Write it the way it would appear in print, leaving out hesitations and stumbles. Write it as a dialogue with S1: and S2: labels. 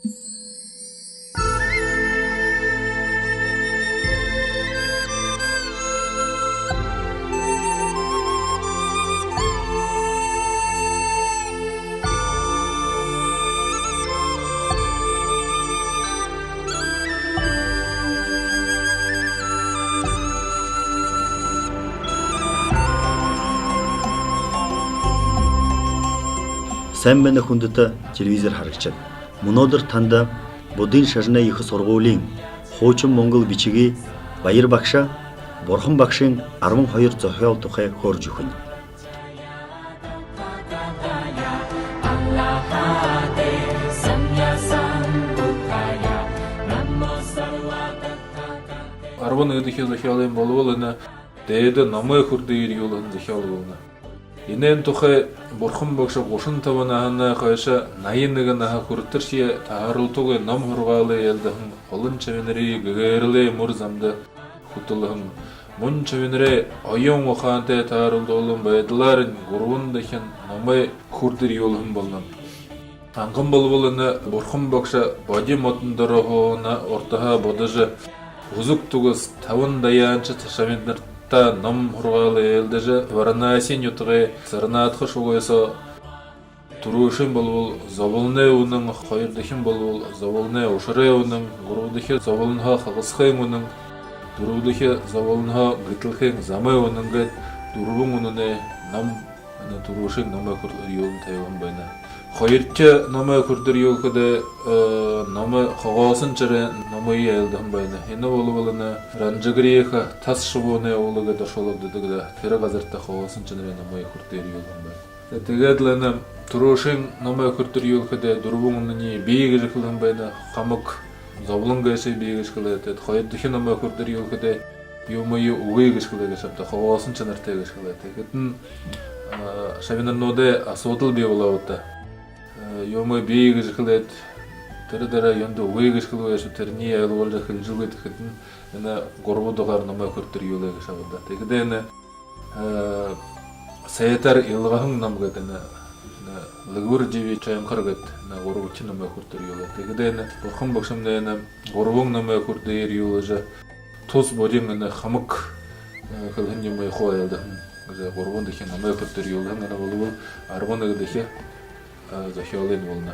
S1: Сайн байна хүндэт телевизээр харагчид. Өнөөдөр танд Будын шашны их сургуулийн хуучин монгол бичгийн Баяр багш, Бурхан багшийн 12 зохиол тухай хөөрж өгнө.
S2: Арван эдгээр зохиолын болвол энэ дээд номын хүрдээр юулын зохиол болно. Инэн тухай Бурхан багш 35 нааны хойш 81 наха хүртэрши таарултуг ном хургаалы ялдахан олон чавнэрийг гэгэрлээ мөр замд хөтөлгөн мөн чавнэрээ оюун ухаантай таарулдуулан байдлаар гурван дахин номын хүрдэр юулхан болно. Анган болвол энэ Бурхан багш боди модон дөрөөхөна ортаха бодож үзэг тугас 5 даянч ташамид та ном хургаалы ялдаж Варанаси нютгы сарнаатх шугайсо турушин болвол зоволны үнэн хоёр дахин болвол зоволны ушрэ үнэн гурав дахин зоволноо хагасхын үнэн дөрөв дахин зоволноо гэтлхэн замын үнэн гэд дөрвөн үнэнэ ном турушин номыг юу тавьсан байна. Хоёрч номыг хүрдэр юу гэхэд ном хогоосон чирэ номыг ялдан байна. Энэ болвол энэ ранжгрих тас шувууны уулыг дошолог гэдэг тэр газартай хогоосон чирэ номыг хүрдэр юу байна. Тэгээд л энэ турушин номыг хүрдэр юу гэхэд дөрвөн үнэний бие гэж хэлэн байна. Хамаг зовлон гэшээ бие гэж хэлээд хоёр дахин номыг хүрдэр юу гэхэд юм үгүй гэж хэлээд шавта хогоосон чанартай гэж хэлээд. Тэгэхэд нь шавнарнуудад асуудал бий болоод Юмы бие гэж хэлээд тэр юнд үгүй гэж хэлвэш тэрний ялгуулж хэлжүүгээд гэхэд энэ гурван дугаар номыг хүрдэр юу л гэж аваад. Тэгээд энэ сайтар илгахан ном гэдэг энэ лэгүр живи чамхар гэдэг энэ гурван ч номыг хүрдэр юу л. Тэгээд энэ Бурхан багшмын энэ гурван номыг хүрдэр юу л тус бодим энэ хамаг хэлхэн юм хойд гэж гурван дахин номыг хүрдэр юу л энэ болов 11 дахин зохиолын болно.